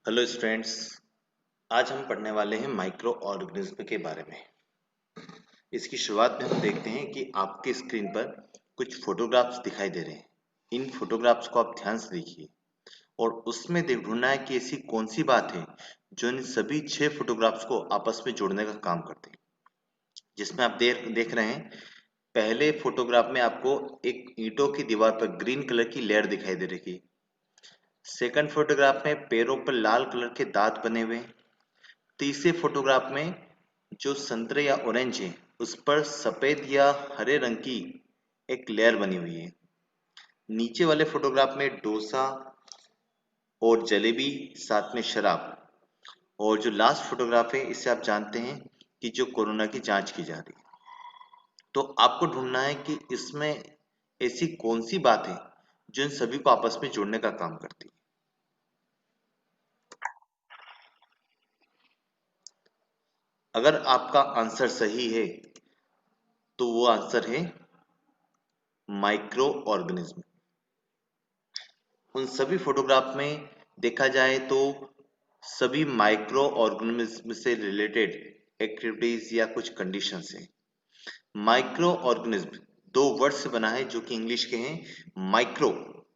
Hello students. आज हम पढ़ने वाले हैं माइक्रो ऑर्गेनिज्म के बारे में। इसकी शुरुआत में हम देखते हैं कि आपकी स्क्रीन पर कुछ फोटोग्राफ्स दिखाई दे रहे हैं। इन फोटोग्राफ्स को आप ध्यान से देखिए और उसमें ढूंढना है कि ऐसी कौन सी बात है जो इन सभी 6 फोटोग्राफ्स को आपस में जोड़ने का काम करते हैं। जिसमें आप देख रहे हैं, पहले फोटोग्राफ में आपको एक ईंटों की दीवार पर ग्रीन कलर की लेयर दिखाई दे रही है। सेकंड फोटोग्राफ में पैरों पर लाल कलर के दांत बने हुए हैं। तीसरे फोटोग्राफ में जो संतरे या ऑरेंज है उस पर सफेद या हरे रंग की एक लेयर बनी हुई है। नीचे वाले फोटोग्राफ में डोसा और जलेबी, साथ में शराब। और जो लास्ट फोटोग्राफ है इससे आप जानते हैं कि जो कोरोना की जांच की जा रही है। तो आपको ढूंढना है कि इसमें ऐसी कौन सी बात है जो इन सभी को आपस में जोड़ने का काम करती है। अगर आपका आंसर सही है तो वो आंसर है माइक्रो ऑर्गेनिज्म। उन सभी फोटोग्राफ में देखा जाए तो सभी माइक्रो ऑर्गेनिज्म से रिलेटेड एक्टिविटीज या कुछ कंडीशंस हैं। माइक्रो ऑर्गेनिज्म दो वर्ड से बना है जो कि इंग्लिश के हैं। माइक्रो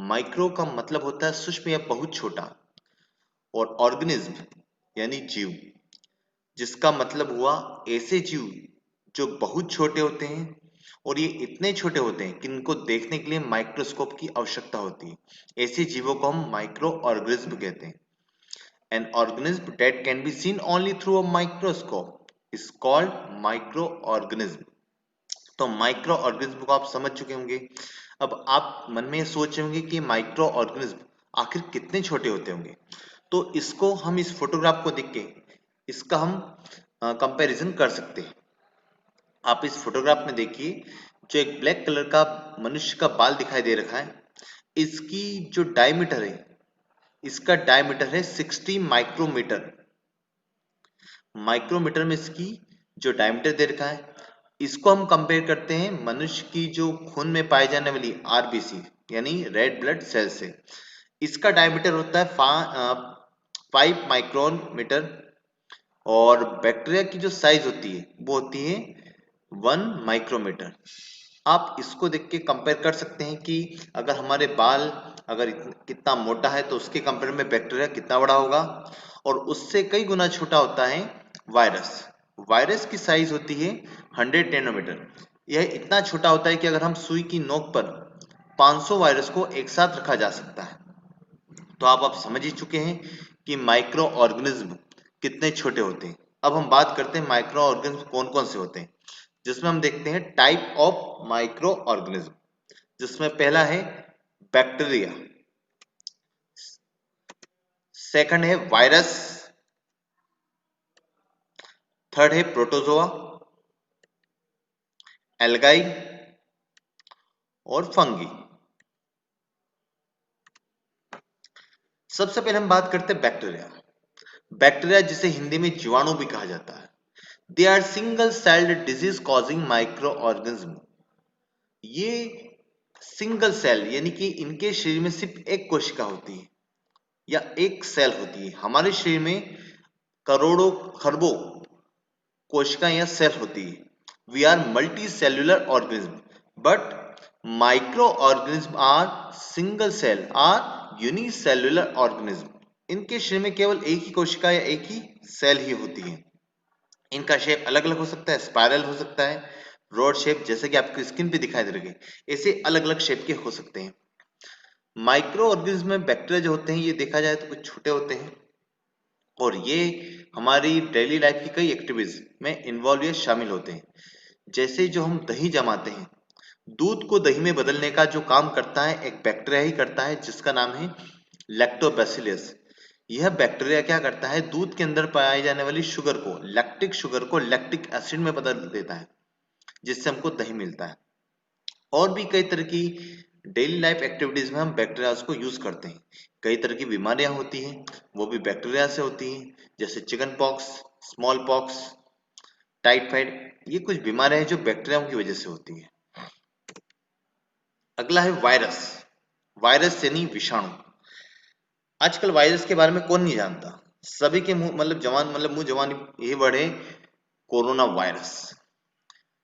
माइक्रो का मतलब होता है सूक्ष्म या बहुत छोटा, और ऑर्गेनिज्म यानी जीव, जिसका मतलब हुआ ऐसे जीव जो बहुत छोटे होते हैं। और ये इतने छोटे होते हैं कि इनको देखने के लिए माइक्रोस्कोप की आवश्यकता होती है। ऐसे जीवों को हम माइक्रो ऑर्गेनिज्म कहते हैं। An organism that can be seen only through a microscope is called micro organism. तो माइक्रो ऑर्गेनिज्म को आप समझ चुके होंगे। अब आप मन में ये सोच रहे होंगे कि माइक्रो ऑर्गेनिज्म आखिर कितने छोटे होते होंगे। तो इसको हम इस फोटोग्राफ को देख के इसका हम कंपैरिजन कर सकते हैं। आप इस फोटोग्राफ में देखिए, जो एक ब्लैक कलर का मनुष्य का बाल दिखाई दे रखा है, इसकी जो डायमीटर है, इसका डायमीटर है 60 माइक्रोमीटर। माइक्रोमीटर में इसकी जो डायमीटर दे रखा है, इसको हम कंपेयर करते हैं मनुष्य की जो खून में पाए जाने वाली आरबीसी यानी रेड ब्लड सेल से। इसका डायमीटर होता है 5 माइक्रोन मीटर। और बैक्टीरिया की जो साइज होती है वो होती है 1 माइक्रोमीटर। आप इसको देख के कंपेयर कर सकते हैं कि अगर हमारे बाल अगर कितना मोटा है तो उसके कंपेयर में बैक्टीरिया कितना बड़ा होगा। और उससे कई गुना छोटा होता है वायरस। वायरस की साइज होती है 100 नैनोमीटर। यह इतना छोटा होता है कि अगर हम सुई की नोक पर 500 वायरस को एक साथ रखा जा सकता है। तो आप समझ ही चुके हैं कि माइक्रो ऑर्गेनिज्म कितने छोटे होते हैं। अब हम बात करते हैं माइक्रो ऑर्गेनिज्म कौन कौन से होते हैं, जिसमें हम देखते हैं टाइप ऑफ माइक्रो ऑर्गेनिज्म। जिसमें पहला है बैक्टीरिया, सेकंड है वायरस, थर्ड है प्रोटोजोआ, एल्गाई और फंगी। सबसे पहले हम बात करते हैं बैक्टीरिया। बैक्टीरिया जिसे हिंदी में जीवाणु भी कहा जाता है। They are single celled disease causing micro organism. ये सिंगल सेल यानी कि इनके शरीर में सिर्फ एक कोशिका होती है या एक सेल होती है। हमारे शरीर में करोड़ों खरबों कोशिकाएं या सेल होती है। We are multi cellular organism but micro organism are single cell are unicellular organism. इनके शरीर में केवल एक ही कोशिका या एक ही सेल ही होती है। इनका शेप अलग अलग हो सकता है, स्पाइरल हो सकता है, रोड शेप जैसे कि आपकी स्किन पे दिखाई दे रही है, ऐसे अलग अलग शेप के हो सकते हैं। माइक्रो ऑर्गेनिज्म में बैक्टीरिया जो होते हैं ये देखा जाए तो कुछ छोटे होते हैं और ये हमारी डेली लाइफ की कई एक्टिविटीज में इन्वॉल्व या शामिल होते हैं। जैसे जो हम दही जमाते हैं, दूध को दही में बदलने का जो काम करता है एक बैक्टीरिया ही करता है, जिसका नाम है लैक्टोबैसिलस। यह बैक्टीरिया क्या करता है, दूध के अंदर पाई जाने वाली शुगर को, लैक्टिक शुगर को लैक्टिक एसिड में बदल देता है, जिससे हमको दही मिलता है। और भी कई तरह की डेली लाइफ एक्टिविटीज में हम बैक्टीरिया को यूज करते हैं। कई तरह की बीमारियां होती हैं वो भी बैक्टीरिया से होती हैं, जैसे chicken pox, small pox, typhoid. ये कुछ बीमारियां हैं जो बैक्टीरिया की वजह से होती है। अगला है वायरस। वायरस यानी विषाणु। आजकल वायरस के बारे में कौन नहीं जानता। सभी के मुंह मुंह जवान ये वर्ड है, कोरोना वायरस।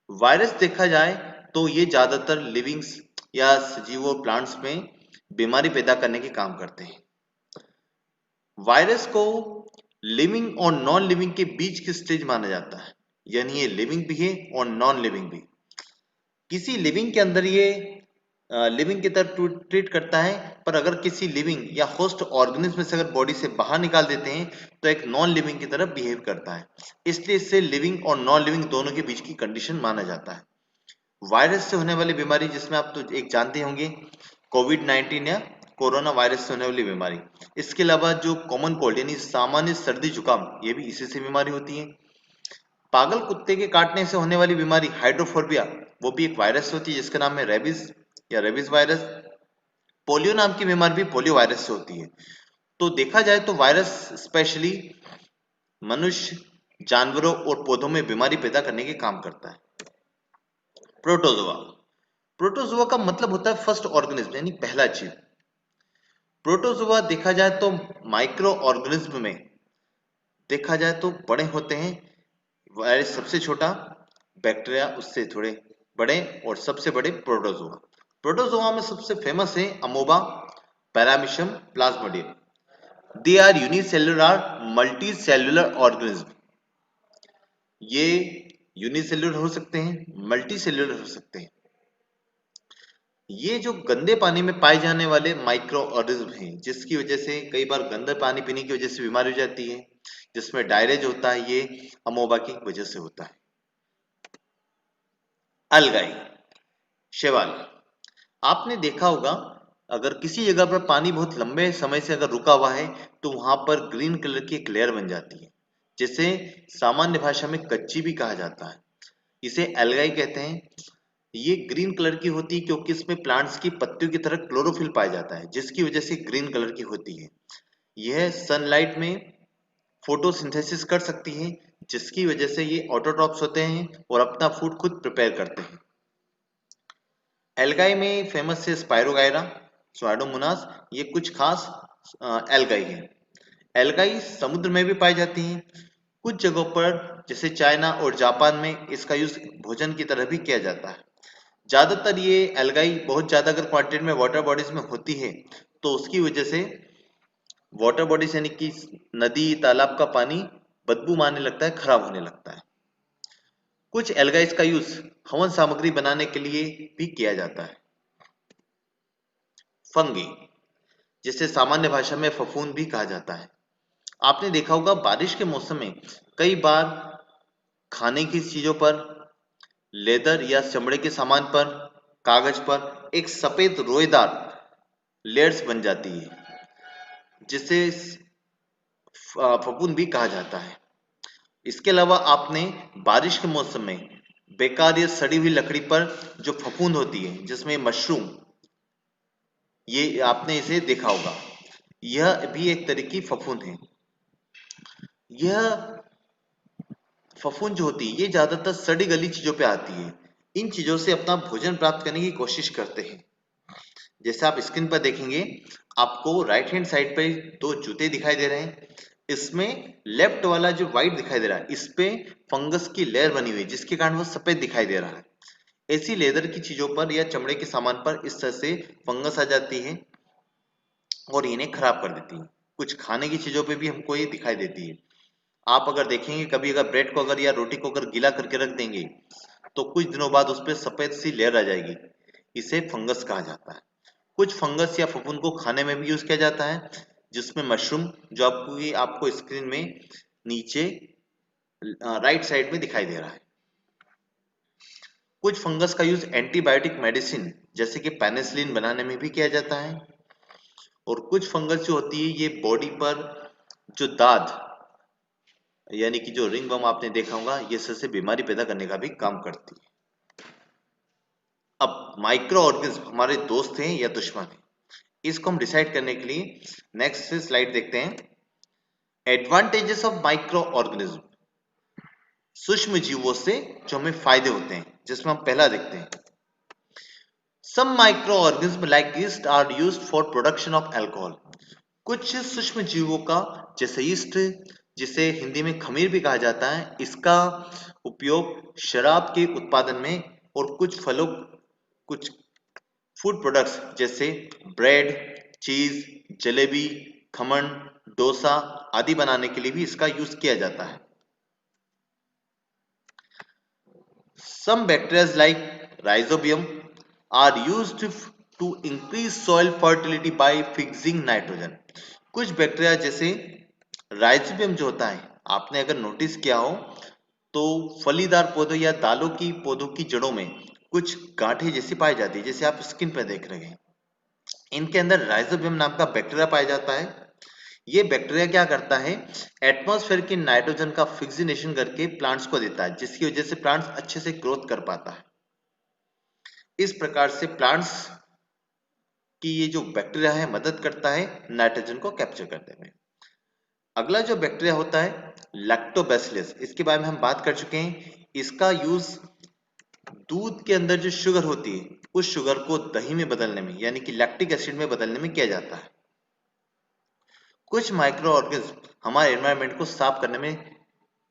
वायरस देखा जाए तो ये ज्यादातर लिविंग्स या सजीवों प्लांट्स में बीमारी पैदा करने के काम करते हैं। वायरस को लिविंग और नॉन लिविंग के बीच की स्टेज माना जाता है, यानी ये लिविंग भी है और नॉन लिविंग भी। किसी लिविंग के अंदर ये लिविंग की तरह ट्रीट करता है, पर अगर किसी लिविंग या होस्ट ऑर्गेनिज्म से अगर बॉडी से बाहर निकाल देते हैं तो एक नॉन लिविंग की तरह बिहेव करता है। इसलिए इसे लिविंग और नॉन लिविंग दोनों के बीच की कंडीशन माना जाता है। वायरस से होने वाली बीमारी, जिसमें आप तो एक जानते होंगे, कोविड-19 या कोरोना वायरस से होने वाली बीमारी। इसके अलावा जो कॉमन कोल्ड यानी सामान्य सर्दी जुकाम, ये भी इसी से बीमारी होती है। पागल कुत्ते के काटने से होने वाली बीमारी हाइड्रोफोबिया, वो भी एक वायरस होती है जिसका नाम है रेबीज या रेबीज वायरस। पोलियो नाम की बीमारी भी पोलियो वायरस से होती है। तो देखा जाए तो वायरस स्पेशली मनुष्य, जानवरों और पौधों में बीमारी पैदा करने के काम करता है। प्रोटोजोआ। प्रोटोजोआ का मतलब होता है फर्स्ट ऑर्गेनिज्म, यानी पहला जीव। प्रोटोजोआ देखा जाए तो माइक्रो ऑर्गेनिज्म में देखा जाए तो बड़े होते हैं। वायरस सबसे छोटा, बैक्टीरिया उससे थोड़े बड़े, और सबसे बड़े प्रोटोजोआ। प्रोटोजोआ में सबसे फेमस है amoeba, paramecium, plasmodium. They are unicellular multi cellular organism. ये यूनिसेल्युलर हो सकते हैं, मल्टी सेल्युलर हो सकते हैं। ये जो गंदे पानी में पाए जाने वाले माइक्रो ऑर्गेनिज्म हैं, जिसकी वजह से कई बार गंदा पानी पीने की वजह से बीमारी हो जाती है, जिसमें डायरिया होता है, ये अमोबा की वजह से होता है। अलगाई, शैवाल। आपने देखा होगा, अगर किसी जगह पर पानी बहुत लंबे समय से अगर रुका हुआ है तो वहां पर ग्रीन कलर की एक लेयर बन जाती है, जिसे सामान्य भाषा में कच्ची भी कहा जाता है। इसे एल्गाई कहते हैं। ये ग्रीन कलर की होती है क्योंकि इसमें प्लांट्स की पत्तियों की तरह क्लोरोफिल पाया जाता है, जिसकी वजह से ग्रीन कलर की होती है। यह सनलाइट में फोटोसिंथेसिस कर सकती है, जिसकी वजह से ये ऑटोट्रॉप्स होते हैं और अपना फूड खुद प्रिपेयर करते हैं। एल्गाई में फेमस है स्पायरोगायरा, स्वाडोमोनास, ये कुछ खास एल्गाई है। एल्गाई समुद्र में भी पाई जाती हैं। कुछ जगहों पर जैसे चाइना और जापान में इसका यूज भोजन की तरह भी किया जाता है। ज्यादातर ये एल्गाई बहुत ज्यादा अगर क्वांटिटी में वाटर बॉडीज में होती है तो उसकी वजह से वाटर बॉडीज यानी कि नदी तालाब का पानी बदबू मारने लगता है, खराब होने लगता है। कुछ एल्गाइज का यूज हवन सामग्री बनाने के लिए भी किया जाता है। फंगी, जिसे सामान्य भाषा में फफूंद भी कहा जाता है। आपने देखा होगा बारिश के मौसम में कई बार खाने की चीजों पर, लेदर या चमड़े के सामान पर, कागज पर एक सफेद रोएदार लेयर्स बन जाती है, जिसे फफूंद भी कहा जाता है। इसके अलावा आपने बारिश के मौसम में बेकार या सड़ी हुई लकड़ी पर जो फफूंद होती है, जिसमें मशरूम, ये आपने इसे देखा होगा। यह भी एक तरह की फफूंद है। यह फफूंद जो होती है ये ज्यादातर सड़ी गली चीजों पे आती है। इन चीजों से अपना भोजन प्राप्त करने की कोशिश करते हैं। जैसे आप स्क्रीन पर देखेंगे, आपको राइट हैंड साइड पे दो जूते दिखाई दे रहे हैं। इसमें लेफ्ट वाला जो व्हाइट दिखाई दे रहा है, इस पे फंगस की लेयर बनी हुई है, जिसके कारण वो सफेद दिखाई दे रहा है। ऐसी लेदर की चीजों पर या चमड़े के सामान पर इस तरह से फंगस आ जाती है और इन्हें खराब कर देती है। कुछ खाने की चीजों पे भी हमको ये दिखाई देती है। आप अगर देखेंगे कभी, अगर ब्रेड को अगर या रोटी को अगर गीला करके रख देंगे तो कुछ दिनों बाद उस पर सफेद सी लेयर आ जाएगी। इसे फंगस कहा जाता है। कुछ फंगस या फफूंद को खाने में भी यूज किया जाता है, जिसमें मशरूम, जो आपको स्क्रीन में नीचे राइट साइड में दिखाई दे रहा है। कुछ फंगस का यूज एंटीबायोटिक मेडिसिन जैसे कि पेनिसिलिन बनाने में भी किया जाता है। और कुछ फंगस जो होती है ये बॉडी पर जो दाद यानी कि जो रिंग वर्म आपने देखा होगा, ये सबसे बीमारी पैदा करने का भी काम करती है। अब माइक्रो ऑर्गेनिज्म हमारे दोस्त हैं या दुश्मन हैं, इसको हम डिसाइड करने के लिए नेक्स्ट स्लाइड देखते हैं। एडवांटेजेस ऑफ माइक्रो ऑर्गेनिज्म, सूक्ष्म जीवों से जो हमें फायदे होते हैं, जिसमें हम पहला देखते हैं। Some micro organism like yeast are used for production of alcohol. कुछ सूक्ष्म जीवों का जैसे यीस्ट, जिसे हिंदी में खमीर भी कहा जाता है, इसका उपयोग शराब के उत्पादन में और कुछ फलों, कुछ फूड प्रोडक्ट्स जैसे ब्रेड, चीज, जलेबी, खमण, डोसा आदि बनाने के लिए भी इसका यूज किया जाता है। Some bacteria like rhizobium are used to increase soil fertility by fixing nitrogen. कुछ बैक्टीरिया जैसे राइजोबियम जो होता है, आपने अगर नोटिस किया हो तो फलीदार पौधों या दालों की पौधों की जड़ों में कुछ गांठें जैसी पाई जाती है, जैसे आप स्किन पर देख रहे हैं। इनके अंदर राइजोबियम नाम का बैक्टीरिया पाया जाता है। ये बैक्टीरिया क्या करता है, एटमॉस्फेयर की नाइट्रोजन का फिक्सिनेशन करके प्लांट्स को देता है, जिसकी वजह से प्लांट्स अच्छे से ग्रोथ कर पाता है। इस प्रकार से प्लांट्स की ये जो बैक्टीरिया है मदद करता है नाइट्रोजन को कैप्चर करने में। अगला जो बैक्टीरिया होता है लैक्टोबैसिलस, इसके बारे में हम बात कर चुके हैं। इसका यूज दूध के अंदर जो शुगर होती है उस शुगर को दही में बदलने में, यानी कि लैक्टिक एसिड में बदलने में किया जाता है। कुछ माइक्रो ऑर्गेनिज्म हमारे एनवायरनमेंट को साफ करने में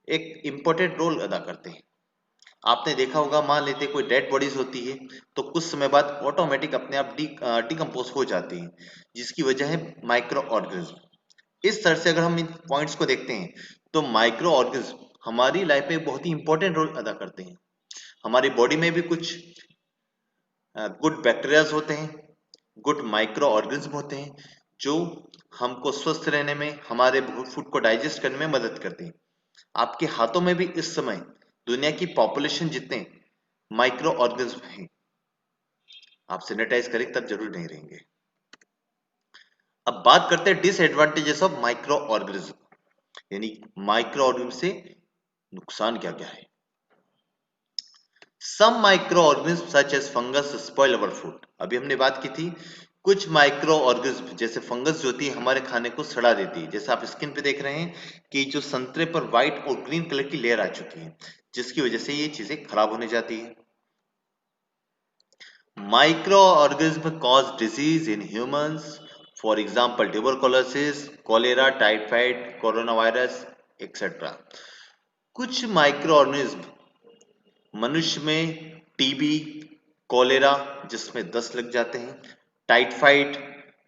एक इंपॉर्टेंट रोल अदा करते हैं। आपने देखा होगा, मान लेते कोई डेड बॉडीज होती है तो कुछ समय बाद ऑटोमेटिक अपने आप डिकम्पोज हो जाती है, जिसकी वजह है माइक्रो ऑर्गेनिज्म। इस तरह से अगर हम इन पॉइंट्स को देखते हैं तो माइक्रो ऑर्गेनिज्म हमारी लाइफ में बहुत ही इंपॉर्टेंट रोल अदा करते हैं। हमारी बॉडी में भी कुछ गुड बैक्टीरियाज होते हैं, गुड माइक्रो ऑर्गेनिज्म होते हैं, जो हमको स्वस्थ रहने में, हमारे फूड को डाइजेस्ट करने में मदद करते हैं। आपके हाथों में भी इस समय दुनिया की पॉपुलेशन जितने माइक्रो ऑर्गेनिज्म हैं, आप सैनिटाइज करें तब जरूर नहीं रहेंगे। अब बात करते हैं डिसएडवांटेजेस ऑफ माइक्रो ऑर्गेनिज्म, यानी माइक्रो ऑर्गेनिज्म से नुकसान क्या क्या है। Some micro organism such as fungus spoil our food, अभी हमने बात की थी। कुछ माइक्रो ऑर्गेनिज्म जैसे फंगस जो होती है हमारे खाने को सड़ा देती है, जैसे आप स्किन पे देख रहे हैं कि जो संतरे पर व्हाइट और ग्रीन कलर की लेयर आ चुकी है, जिसकी वजह से ये चीजें खराब होने जाती है। Microorganisms cause disease in humans, for example, tuberculosis, cholera, typhoid, coronavirus, etc. कुछ माइक्रो ऑर्गेनिज्म मनुष्य में टीबी, कोलेरा जिसमें 10 लग जाते हैं, टाइफाइड,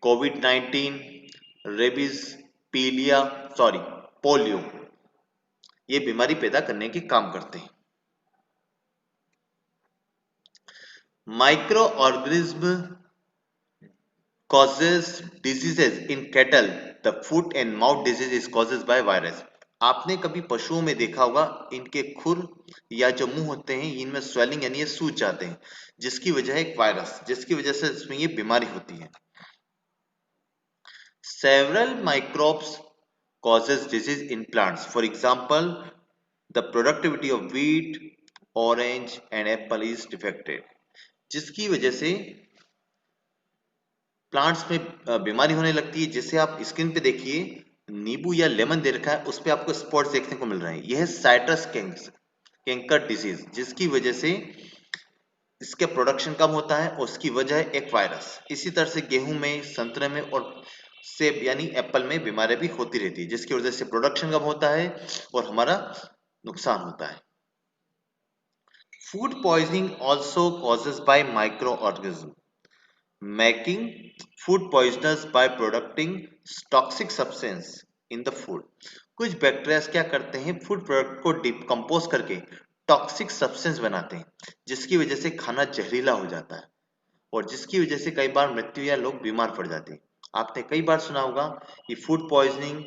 कोविड-19, रेबीज, पोलियो ये बीमारी पैदा करने के काम करते हैं। Microorganism causes diseases in cattle. The foot and mouth disease is caused by virus. आपने कभी पशुओं में देखा होगा, इनके खुर या जो मुंह होते हैं इनमें स्वेलिंग यानी ये सूज जाते हैं, जिसकी वजह है एक वायरस, जिसकी वजह से इसमें ये बीमारी होती है। Several microbes causes disease in plants. For example, the productivity of wheat, orange and apple is defected. जिसकी वजह से प्लांट्स में बीमारी होने लगती है। जैसे आप स्क्रीन पे देखिए, नींबू या लेमन दे रखा है, उस पे आपको स्पॉट्स देखने को मिल रहे हैं। यह है साइट्रस कैंकर डिजीज, जिसकी वजह से इसके प्रोडक्शन कम होता है और उसकी वजह है एक वायरस। इसी तरह से गेहूं में, संतरे में और सेब यानी एप्पल में बीमारियां भी होती रहती है, जिसकी वजह से प्रोडक्शन कम होता है और हमारा नुकसान होता है। Food poisoning also causes bye micro organism making food poisonous by producing toxic substance in the food. कुछ बैक्टीरिया क्या करते हैं, फूड प्रोडक्ट को डिकम्पोज करके टॉक्सिक सब्सटेंस बनाते हैं, जिसकी वजह से खाना जहरीला हो जाता है और जिसकी वजह से कई बार मृत्यु या लोग बीमार पड़ जाते हैं। आपने कई बार सुना होगा कि फूड पॉइजनिंग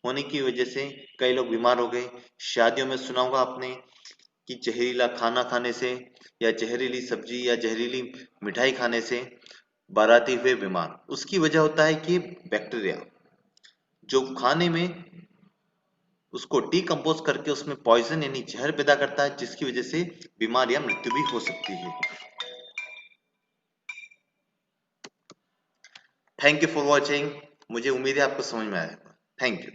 होने की वजह से कई लोग बीमार हो गए। शादियों में सुना होगा आपने कि जहरीला खाना खाने से या जहरीली सब्जी या जहरीली मिठाई खाने से बाराती हुए बीमार। उसकी वजह होता है कि बैक्टीरिया जो खाने में उसको डिकम्पोज करके उसमें पॉइजन यानी जहर पैदा करता है, जिसकी वजह से बीमार या मृत्यु भी हो सकती है। Thank you for watching. मुझे उम्मीद है आपको समझ में आया। Thank you.